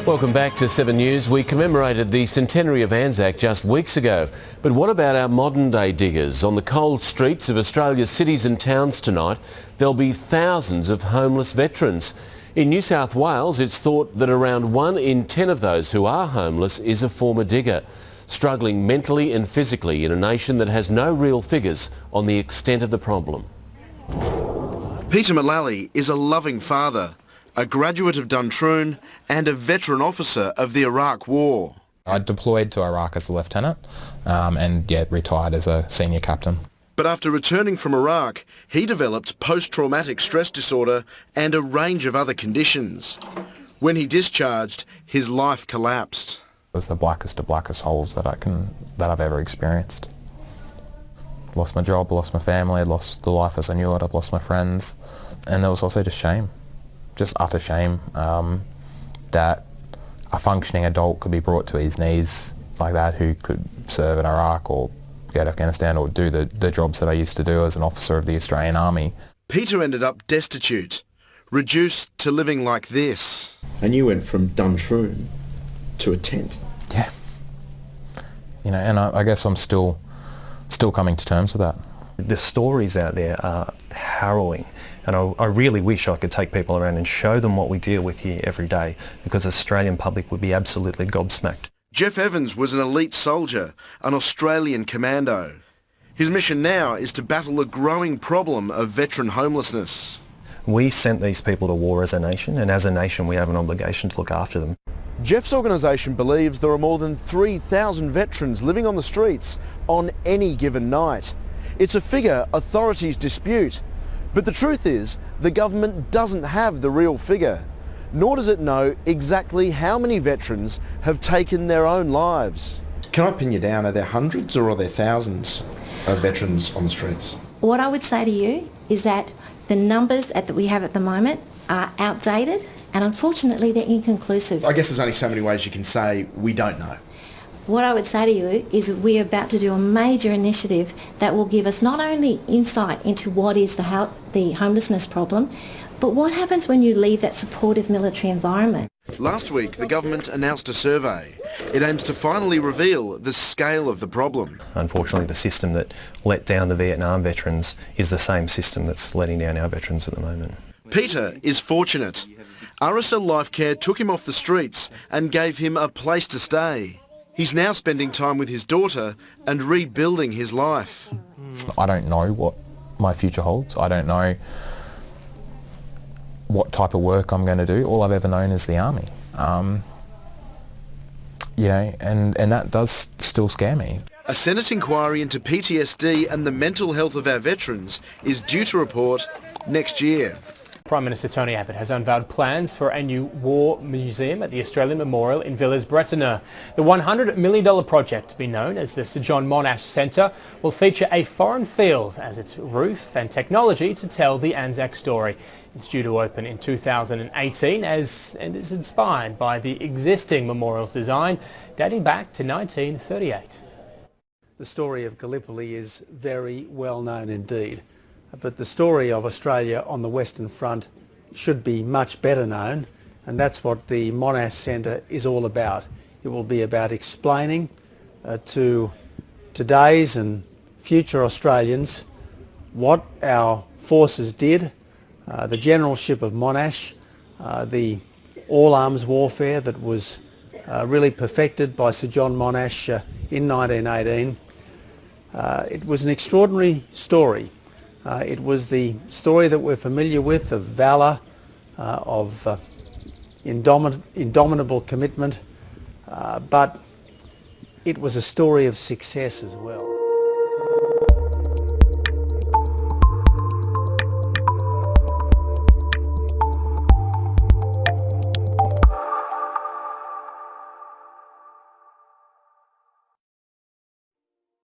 Welcome back to 7 News. We commemorated the centenary of ANZAC just weeks ago. But what about our modern day diggers? On the cold streets of Australia's cities and towns tonight, there'll be thousands of homeless veterans. In New South Wales, it's thought that around 1 in 10 of those who are homeless is a former digger, struggling mentally and physically in a nation that has no real figures on the extent of the problem. Peter Mullally is a loving father, a graduate of Duntroon and a veteran officer of the Iraq War. I deployed to Iraq as a lieutenant and retired as a senior captain. But after returning from Iraq, he developed post-traumatic stress disorder and a range of other conditions. When he discharged, his life collapsed. It was the blackest of blackest holes that I've ever experienced. Lost my job, lost my family, lost the life as I knew it, I've lost my friends, and there was also just shame. Just utter shame that a functioning adult could be brought to his knees like that, who could serve in Iraq or go to Afghanistan or do the jobs that I used to do as an officer of the Australian Army. Peter ended up destitute, reduced to living like this. And you went from Duntroon to a tent. Yeah. You know, and I guess I'm still coming to terms with that. The stories out there are harrowing, and I really wish I could take people around and show them what we deal with here every day, because the Australian public would be absolutely gobsmacked. Jeff Evans was an elite soldier, an Australian commando. His mission now is to battle the growing problem of veteran homelessness. We sent these people to war as a nation, and as a nation we have an obligation to look after them. Jeff's organisation believes there are more than 3,000 veterans living on the streets on any given night. It's a figure authorities dispute, but the truth is the government doesn't have the real figure, nor does it know exactly how many veterans have taken their own lives. Can I pin you down? Are there hundreds or are there thousands of veterans on the streets? What I would say to you is that the numbers that we have at the moment are outdated, and unfortunately they're inconclusive. I guess there's only so many ways you can say we don't know. What I would say to you is we're about to do a major initiative that will give us not only insight into what is the homelessness problem, but what happens when you leave that supportive military environment. Last week, the government announced a survey. It aims to finally reveal the scale of the problem. Unfortunately, the system that let down the Vietnam veterans is the same system that's letting down our veterans at the moment. Peter is fortunate. RSL Lifecare took him off the streets and gave him a place to stay. He's now spending time with his daughter and rebuilding his life. I don't know what my future holds. I don't know what type of work I'm going to do. All I've ever known is the army. You know, and that does still scare me. A Senate inquiry into PTSD and the mental health of our veterans is due to report next year. Prime Minister Tony Abbott has unveiled plans for a new war museum at the Australian Memorial in Villers-Bretonneux. The $100 million project, to be known as the Sir John Monash Centre, will feature a foreign field as its roof and technology to tell the ANZAC story. It's due to open in 2018 and is inspired by the existing memorial's design dating back to 1938. The story of Gallipoli is very well known indeed. But the story of Australia on the Western Front should be much better known, and that's what the Monash Centre is all about. It will be about explaining to today's and future Australians what our forces did, the generalship of Monash, the all-arms warfare that was really perfected by Sir John Monash in 1918. It was an extraordinary story. It was the story that we're familiar with of valour, of indomitable commitment, but it was a story of success as well.